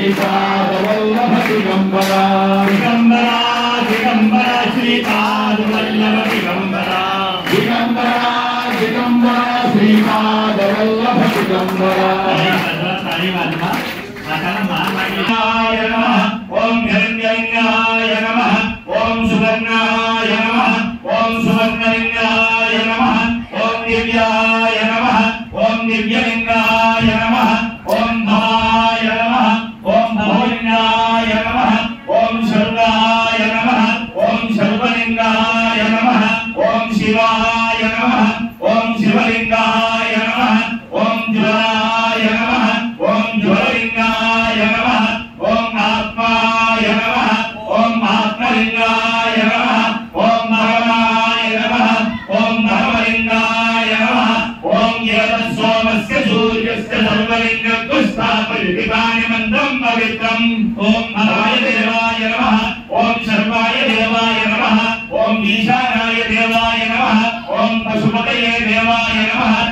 श्रीपादवल्लभ दिगंबरा दिगंबरा दिगंबरा श्रीपादवल्लभ दिगंबरा दिगंबरा दिगंबरा श्रीपादवल्लभ दिगंबरा ओम हिरण्यलिंगाय नमः ओम सुवर्णाय नमः ओम सुवर्णलिंगाय नमः ओम दिव्याय नमः ओम दिव्यलिंगाय नमः ओम भवाय नमः ओम भवलिंगाय नमः ओम सर्वाय नमः ओम सर्वलिंगाय नमः ओम शिवाय नमः ओम शिवलिंगाय नमः ओम ज्वलाय नमः ओम ज्वललिंगाय नमः ओम आत्माय नमः ओम आत्मलिंगाय नमः ओम भगवाय नमः ओम भगवलिंगाय नमः ओम सोमस्य सूर्यस्य सर्वलिंगस्थापयति मंत्रं पवित्रम् ओम भवाय देवाय नमः ओम सर्वाय देवाय नमः ओम ईशानाय देवाय नमः ओम पशुपतये देवाय नमः